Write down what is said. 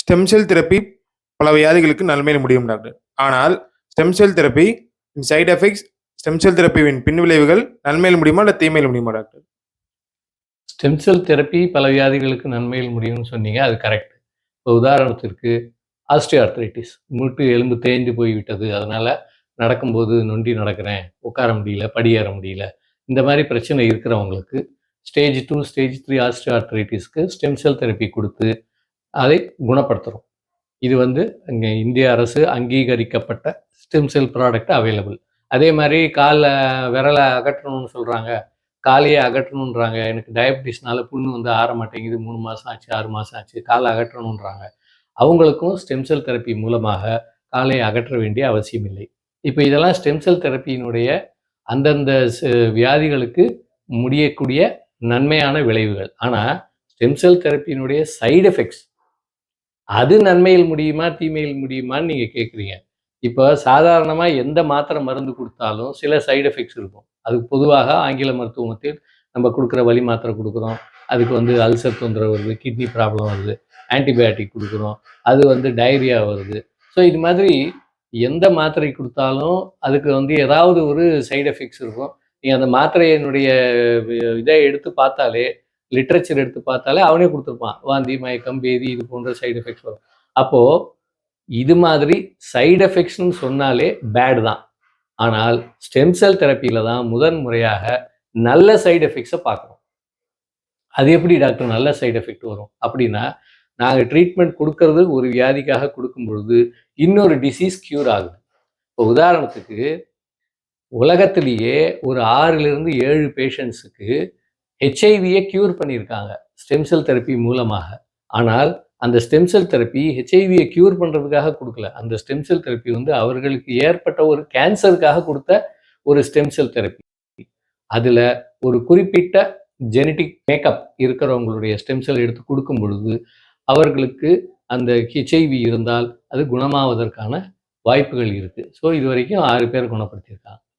Stem cell therapy பல வியாதிகளுக்கு நன்மையில் முடியும் டாக்டர். ஆனால் stem cell therapy side effects, stem cell தெரப்பியின் பின்விளைவுகள் நன்மையில் முடியுமா இல்ல தீமையில் முடியுமா டாக்டர்? ஸ்டெம் செல் தெரப்பி பல வியாதிகளுக்கு நன்மையில் முடியும்னு சொன்னீங்க. அது கரெக்ட். இப்போ உதாரணத்திற்கு ஆஸ்டியோஆர்த்ரைட்டிஸ், மூட்டு எலும்பு தேய்ந்து போய்விட்டது. அதனால நடக்கும்போது நொண்டி நடக்கிறேன், உட்கார முடியல, படியேற முடியல. இந்த மாதிரி பிரச்சனை இருக்கிறவங்களுக்கு ஸ்டேஜ் 2, ஸ்டேஜ் 3 ஆஸ்டியோஆர்த்ரைட்டிஸ்க்கு ஸ்டெம் செல் தெரப்பி கொடுத்து அதை குணப்படுத்துகிறோம். இது வந்து இங்கே இந்திய அரசு அங்கீகரிக்கப்பட்ட ஸ்டெம் செல் ப்ராடக்ட் அவைலபிள். அதே மாதிரி காலில் விரலை அகற்றணும்னு சொல்கிறாங்க, காலையே அகற்றணுன்றாங்க. எனக்கு டயபிட்டிஸ்னால புண்ணு வந்து ஆற மாட்டேங்குது, 3 மாதம் ஆச்சு, 6 மாதம் ஆச்சு, காலை அகற்றணுன்றாங்க. அவங்களுக்கும் ஸ்டெம் செல் தெரப்பி மூலமாக காலை அகற்ற வேண்டிய அவசியம் இல்லை. இப்போ இதெல்லாம் ஸ்டெம் செல் தெரப்பியினுடைய அந்தந்த வியாதிகளுக்கு முடியக்கூடிய நன்மையான விளைவுகள். ஆனால் ஸ்டெம் செல் தெரப்பியினுடைய சைடு எஃபெக்ட்ஸ், அது நன்மையில் முடியுமா தீமையில் முடியுமான்னு நீங்கள் கேட்குறீங்க. இப்போ சாதாரணமாக எந்த மாத்திரை மருந்து கொடுத்தாலும் சில சைடு எஃபெக்ட்ஸ் இருக்கும். அதுக்கு பொதுவாக ஆங்கில மருத்துவத்தில் நம்ம கொடுக்குற வலி மாத்திரை கொடுக்குறோம், அதுக்கு வந்து அல்சர் தொந்தரவு வருது, கிட்னி ப்ராப்ளம் வருது, ஆன்டிபயோட்டிக் கொடுக்குறோம், அது வந்து டயரியா வருது. ஸோ இது மாதிரி எந்த மாத்திரை கொடுத்தாலும் அதுக்கு வந்து ஏதாவது ஒரு சைடு எஃபெக்ட்ஸ் இருக்கும். நீங்கள் அந்த மாத்திரையினுடைய இதை எடுத்து பார்த்தாலே, லிட்ரேச்சர் எடுத்து பார்த்தாலே அவனே கொடுத்துருப்பான். வாந்தி, மயக்கம், பேதி, இது போன்ற சைடு எஃபெக்ட்ஸ் வரும். அப்போது இது மாதிரி சைடு எஃபெக்ட்ஸ்னு சொன்னாலே பேட் தான். ஆனால் ஸ்டெம் செல் தெரப்பியில் தான் முதன் முறையாக நல்ல சைடு எஃபெக்ட்ஸை பார்க்குறோம். அது எப்படி டாக்டர் நல்ல சைடு எஃபெக்ட் வரும் அப்படின்னா, நாங்கள் ட்ரீட்மெண்ட் கொடுக்கறது ஒரு வியாதிக்காக கொடுக்கும் பொழுது இன்னொரு டிசீஸ் க்யூர் ஆகுது. இப்போ உதாரணத்துக்கு உலகத்திலேயே ஒரு 6லிருந்து 7 பேஷண்ட்ஸுக்கு ஹெச்ஐவியை க்யூர் பண்ணியிருக்காங்க ஸ்டெம் செல் தெரப்பி மூலமாக. ஆனால் அந்த ஸ்டெம் செல் தெரப்பி ஹெச்ஐவியை க்யூர் பண்ணுறதுக்காக கொடுக்கல. அந்த ஸ்டெம் செல் தெரப்பி வந்து அவர்களுக்கு ஏற்பட்ட ஒரு கேன்சருக்காக கொடுத்த ஒரு ஸ்டெம் செல் தெரப்பி. அதில் ஒரு குறிப்பிட்ட ஜெனட்டிக் மேக்கப் இருக்கிறவங்களுடைய ஸ்டெம் செல் எடுத்து கொடுக்கும் பொழுது அவர்களுக்கு அந்த ஹெச்ஐவி இருந்தால் அது குணமாவதற்கான வாய்ப்புகள் இருக்குது. ஸோ இது வரைக்கும் 6 பேர் குணப்படுத்தியிருக்காங்க.